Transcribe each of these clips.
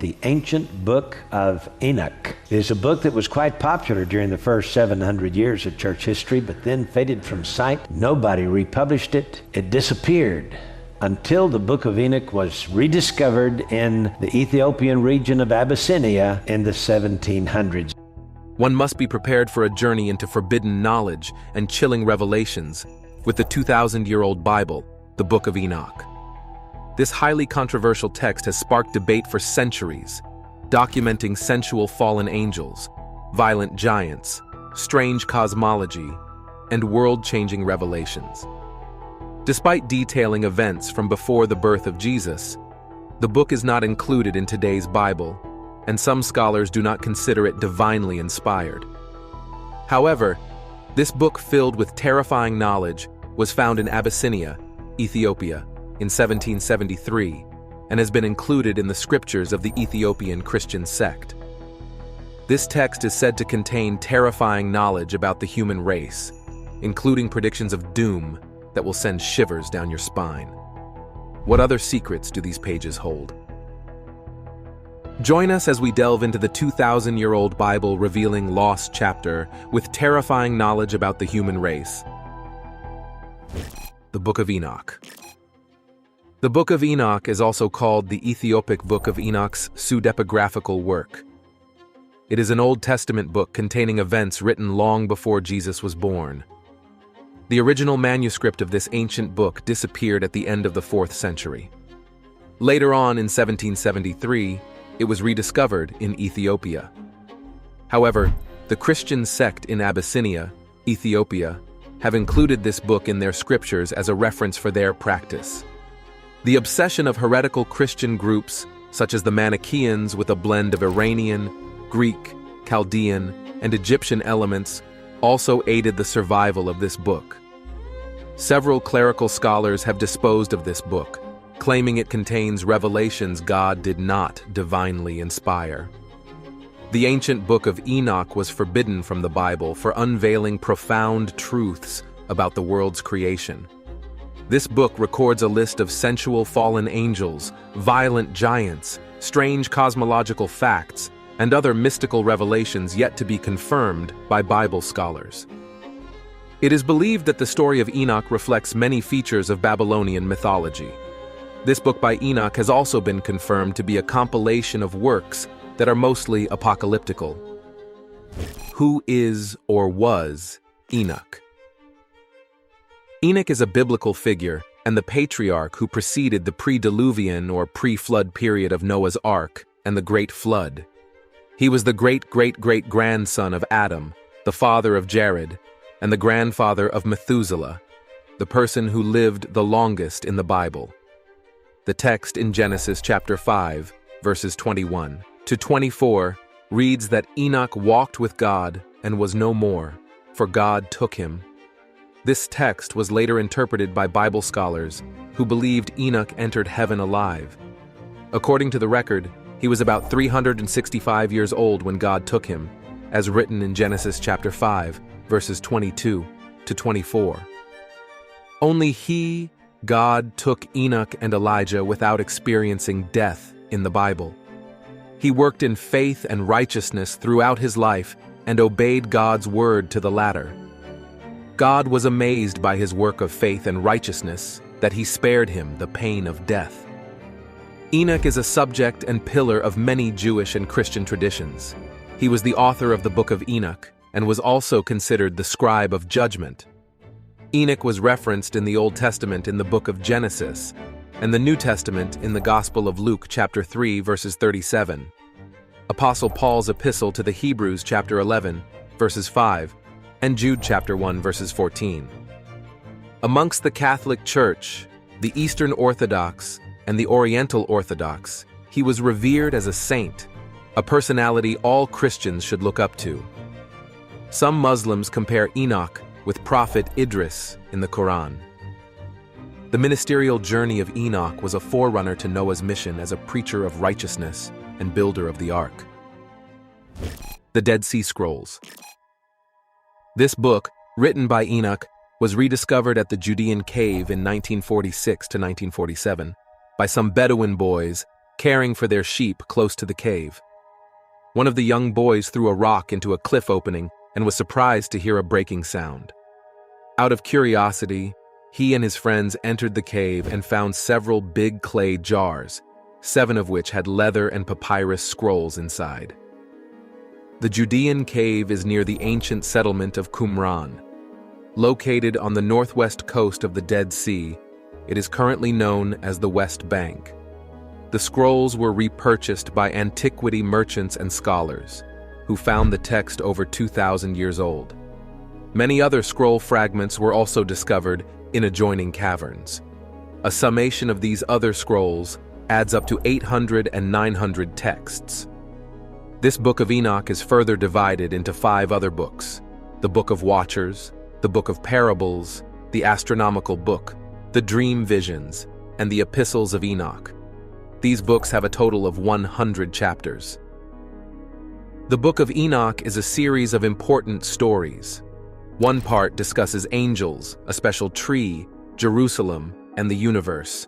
the ancient book of Enoch. It is a book that was quite popular during the first 700 years of church history, but then faded from sight. Nobody republished it. It disappeared until the book of Enoch was rediscovered in the Ethiopian region of Abyssinia in the 1700s. One must be prepared for a journey into forbidden knowledge and chilling revelations with the 2,000-year-old Bible, the Book of Enoch. This highly controversial text has sparked debate for centuries, documenting sensual fallen angels, violent giants, strange cosmology, and world-changing revelations. Despite detailing events from before the birth of Jesus, the book is not included in today's Bible, and some scholars do not consider it divinely inspired. However, this book filled with terrifying knowledge was found in Abyssinia, Ethiopia, in 1773, and has been included in the scriptures of the Ethiopian Christian sect. This text is said to contain terrifying knowledge about the human race, including predictions of doom that will send shivers down your spine. What other secrets do these pages hold? Join us as we delve into the 2,000-year-old Bible revealing lost chapter with terrifying knowledge about the human race. The Book of Enoch. The Book of Enoch is also called the Ethiopic Book of Enoch's pseudepigraphical work. It is an Old Testament book containing events written long before Jesus was born. The original manuscript of this ancient book disappeared at the end of the 4th century. Later on in 1773, it was rediscovered in Ethiopia. However, the Christian sect in Abyssinia, Ethiopia, have included this book in their scriptures as a reference for their practice. The obsession of heretical Christian groups, such as the Manichaeans with a blend of Iranian, Greek, Chaldean, and Egyptian elements, also aided the survival of this book. Several clerical scholars have disposed of this book, claiming it contains revelations God did not divinely inspire. The ancient book of Enoch was forbidden from the Bible for unveiling profound truths about the world's creation. This book records a list of sensual fallen angels, violent giants, strange cosmological facts, and other mystical revelations yet to be confirmed by Bible scholars. It is believed that the story of Enoch reflects many features of Babylonian mythology. This book by Enoch has also been confirmed to be a compilation of works that are mostly apocalyptical. Who is or was Enoch? Enoch is a biblical figure and the patriarch who preceded the pre-Diluvian or pre-flood period of Noah's Ark and the Great Flood. He was the great-great-great-grandson of Adam, the father of Jared, and the grandfather of Methuselah, the person who lived the longest in the Bible. The text in Genesis chapter 5, verses 21 to 24, reads that Enoch walked with God and was no more, for God took him. This text was later interpreted by Bible scholars who believed Enoch entered heaven alive. According to the record, he was about 365 years old when God took him, as written in Genesis chapter 5, verses 22 to 24. Only he, God, took Enoch and Elijah without experiencing death in the Bible. He worked in faith and righteousness throughout his life and obeyed God's word to the latter. God was amazed by his work of faith and righteousness that he spared him the pain of death. Enoch is a subject and pillar of many Jewish and Christian traditions. He was the author of the Book of Enoch and was also considered the scribe of judgment. Enoch was referenced in the Old Testament in the book of Genesis and the New Testament in the Gospel of Luke chapter 3 verses 37, Apostle Paul's epistle to the Hebrews chapter 11 verses 5, and Jude chapter 1 verses 14. Amongst the Catholic Church, the Eastern Orthodox, and the Oriental Orthodox, he was revered as a saint, a personality all Christians should look up to. Some Muslims compare Enoch with Prophet Idris in the Quran. The ministerial journey of Enoch was a forerunner to Noah's mission as a preacher of righteousness and builder of the ark. The Dead Sea Scrolls. This book, written by Enoch, was rediscovered at the Judean cave in 1946 to 1947 by some Bedouin boys caring for their sheep close to the cave. One of the young boys threw a rock into a cliff opening and was surprised to hear a breaking sound. Out of curiosity, he and his friends entered the cave and found several big clay jars, 7 of which had leather and papyrus scrolls inside. The Judean cave is near the ancient settlement of Qumran. Located on the northwest coast of the Dead Sea, it is currently known as the West Bank. The scrolls were repurchased by antiquity merchants and scholars, who found the text over 2,000 years old. Many other scroll fragments were also discovered in adjoining caverns. A summation of these other scrolls adds up to 800 and 900 texts. This Book of Enoch is further divided into 5 other books: the Book of Watchers, the Book of Parables, the Astronomical Book, the Dream Visions, and the Epistles of Enoch. These books have a total of 100 chapters. The Book of Enoch is a series of important stories. One part discusses angels, a special tree, Jerusalem, and the universe.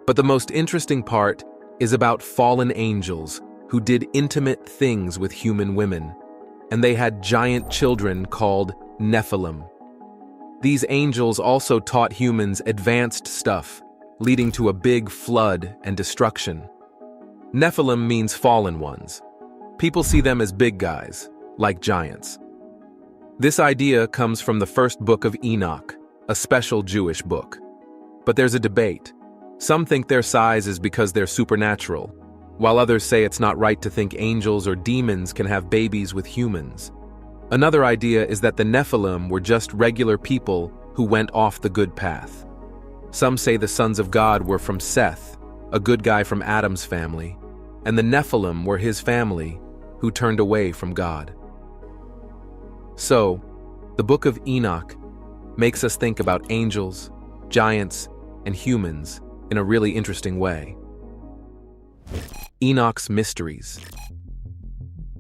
But the most interesting part is about fallen angels who did intimate things with human women, and they had giant children called Nephilim. These angels also taught humans advanced stuff, leading to a big flood and destruction. Nephilim means fallen ones. People see them as big guys, like giants. This idea comes from the first book of Enoch, a special Jewish book. But there's a debate. Some think their size is because they're supernatural, while others say it's not right to think angels or demons can have babies with humans. Another idea is that the Nephilim were just regular people who went off the good path. Some say the sons of God were from Seth, a good guy from Adam's family, and the Nephilim were his family who turned away from God. So, the Book of Enoch makes us think about angels, giants, and humans in a really interesting way. Enoch's mysteries.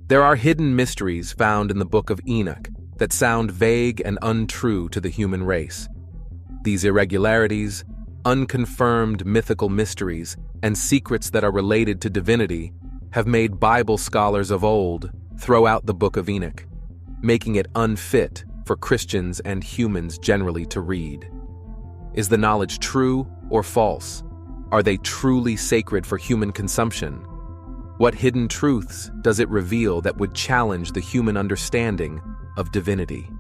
There are hidden mysteries found in the Book of Enoch that sound vague and untrue to the human race. These irregularities, unconfirmed mythical mysteries, and secrets that are related to divinity have made Bible scholars of old throw out the Book of Enoch, making it unfit for Christians and humans generally to read. Is the knowledge true or false? Are they truly sacred for human consumption? What hidden truths does it reveal that would challenge the human understanding of divinity?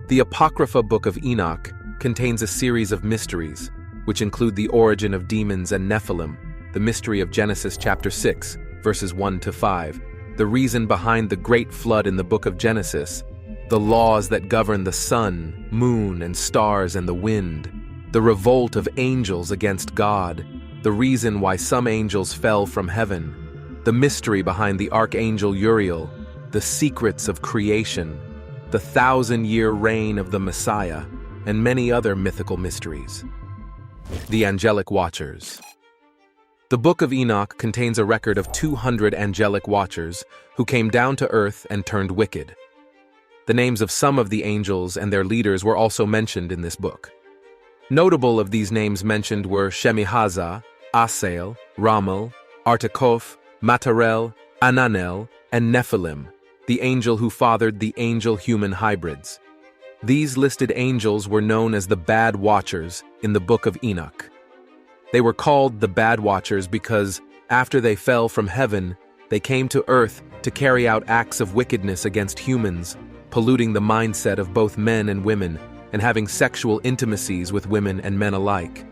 The Apocrypha Book of Enoch contains a series of mysteries, which include the origin of demons and Nephilim, the mystery of Genesis chapter 6, verses 1 to 5, the reason behind the great flood in the book of Genesis, the laws that govern the sun, moon, and stars and the wind, the revolt of angels against God, the reason why some angels fell from heaven, the mystery behind the archangel Uriel, the secrets of creation, the 1,000-year reign of the Messiah, and many other mythical mysteries. The Angelic Watchers. The Book of Enoch contains a record of 200 angelic watchers who came down to earth and turned wicked. The names of some of the angels and their leaders were also mentioned in this book. Notable of these names mentioned were Shemihaza, Asael, Ramal, Artakof, Matarel, Ananel, and Nephilim, the angel who fathered the angel-human hybrids. These listed angels were known as the Bad Watchers in the Book of Enoch. They were called the Bad Watchers because, after they fell from heaven, they came to earth to carry out acts of wickedness against humans, polluting the mindset of both men and women, and having sexual intimacies with women and men alike.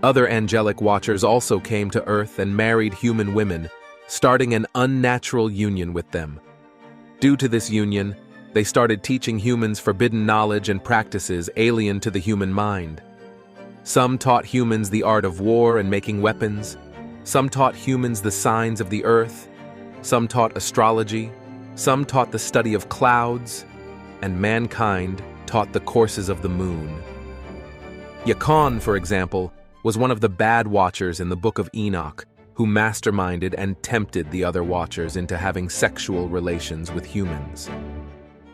Other angelic watchers also came to earth and married human women, starting an unnatural union with them. Due to this union, they started teaching humans forbidden knowledge and practices alien to the human mind. Some taught humans the art of war and making weapons. Some taught humans the signs of the earth. Some taught astrology. Some taught the study of clouds. And mankind taught the courses of the moon. Yacon, for example, was one of the Bad Watchers in the Book of Enoch, who masterminded and tempted the other Watchers into having sexual relations with humans.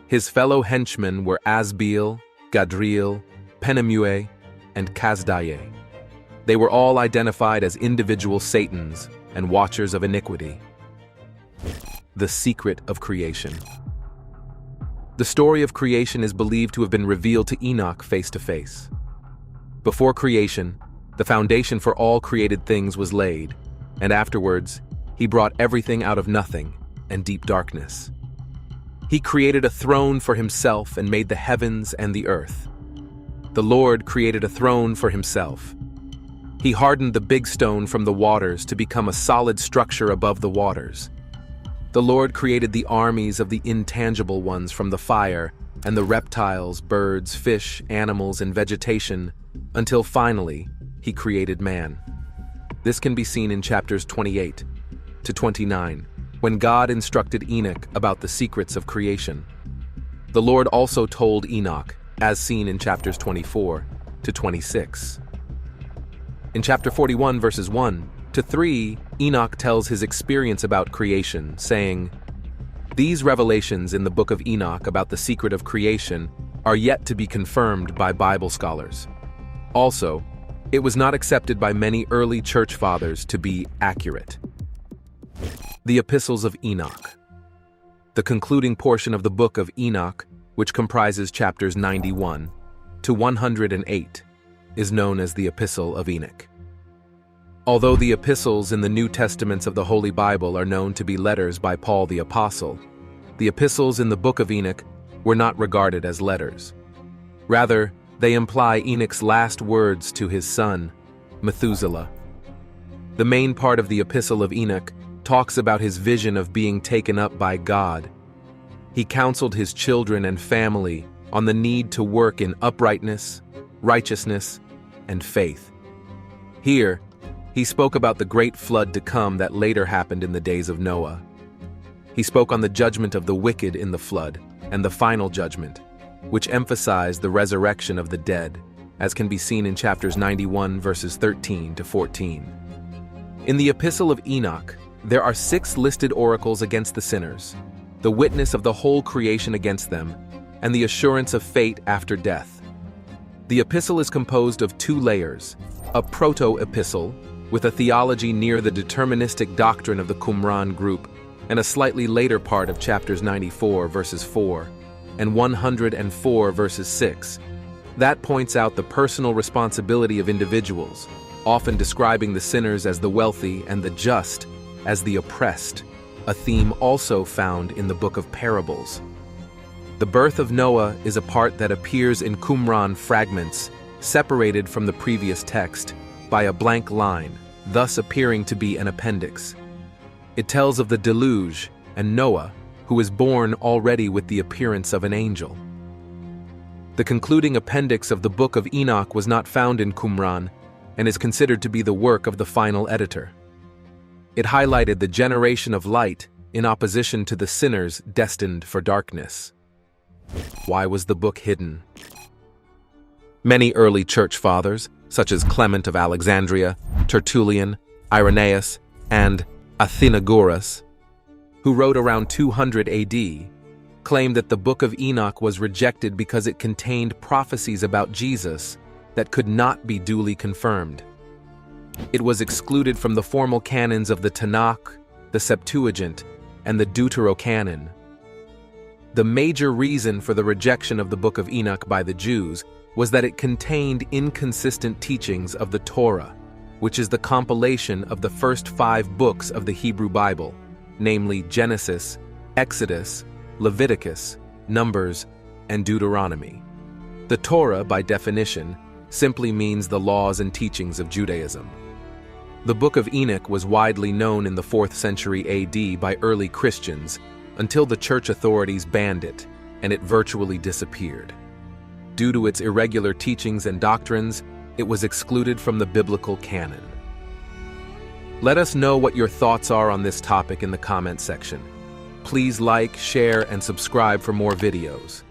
His fellow henchmen were Asbeel, Gadriel, Penemue, and Kazdaye. They were all identified as individual Satans and watchers of iniquity. The secret of creation. The story of creation is believed to have been revealed to Enoch face to face. Before creation, the foundation for all created things was laid, and afterwards, he brought everything out of nothing and deep darkness. He created a throne for himself and made the heavens and the earth. The Lord created a throne for himself. He hardened the big stone from the waters to become a solid structure above the waters. The Lord created the armies of the intangible ones from the fire, and the reptiles, birds, fish, animals, and vegetation, until finally, he created man. This can be seen in chapters 28 to 29, when God instructed Enoch about the secrets of creation. The Lord also told Enoch, as seen in chapters 24 to 26. In chapter 41, verses 1 to 3, Enoch tells his experience about creation, saying, "These revelations in the book of Enoch about the secret of creation are yet to be confirmed by Bible scholars. Also, it was not accepted by many early church fathers to be accurate." The Epistles of Enoch. The concluding portion of the book of Enoch, which comprises chapters 91 to 108, is known as the Epistle of Enoch. Although the epistles in the New Testaments of the Holy Bible are known to be letters by Paul the Apostle, the epistles in the book of Enoch were not regarded as letters. Rather, they imply Enoch's last words to his son, Methuselah. The main part of the Epistle of Enoch talks about his vision of being taken up by God. He counseled his children and family on the need to work in uprightness, righteousness, and faith. Here, he spoke about the great flood to come that later happened in the days of Noah. He spoke on the judgment of the wicked in the flood and the final judgment, which emphasized the resurrection of the dead, as can be seen in chapters 91, verses 13 to 14. In the Epistle of Enoch, there are 6 listed oracles against the sinners, the witness of the whole creation against them, and the assurance of fate after death. The epistle is composed of 2 layers, a proto-epistle, with a theology near the deterministic doctrine of the Qumran group, and a slightly later part of chapters 94, verses 4, and 104, verses 6. That points out the personal responsibility of individuals, often describing the sinners as the wealthy and the just as the oppressed, a theme also found in the book of Parables. The birth of Noah is a part that appears in Qumran fragments, separated from the previous text by a blank line, thus appearing to be an appendix. It tells of the deluge and Noah, who is born already with the appearance of an angel. The concluding appendix of the Book of Enoch was not found in Qumran and is considered to be the work of the final editor. It highlighted the generation of light in opposition to the sinners destined for darkness. Why was the book hidden? Many early church fathers, such as Clement of Alexandria, Tertullian, Irenaeus, and Athenagoras, who wrote around 200 AD, claimed that the Book of Enoch was rejected because it contained prophecies about Jesus that could not be duly confirmed. It was excluded from the formal canons of the Tanakh, the Septuagint, and the Deuterocanon. The major reason for the rejection of the Book of Enoch by the Jews was that it contained inconsistent teachings of the Torah, which is the compilation of the first 5 books of the Hebrew Bible, namely Genesis, Exodus, Leviticus, Numbers, and Deuteronomy. The Torah, by definition, simply means the laws and teachings of Judaism. The Book of Enoch was widely known in the 4th century AD by early Christians until the church authorities banned it, and it virtually disappeared. Due to its irregular teachings and doctrines, it was excluded from the biblical canon. Let us know what your thoughts are on this topic in the comment section. Please like, share, and subscribe for more videos.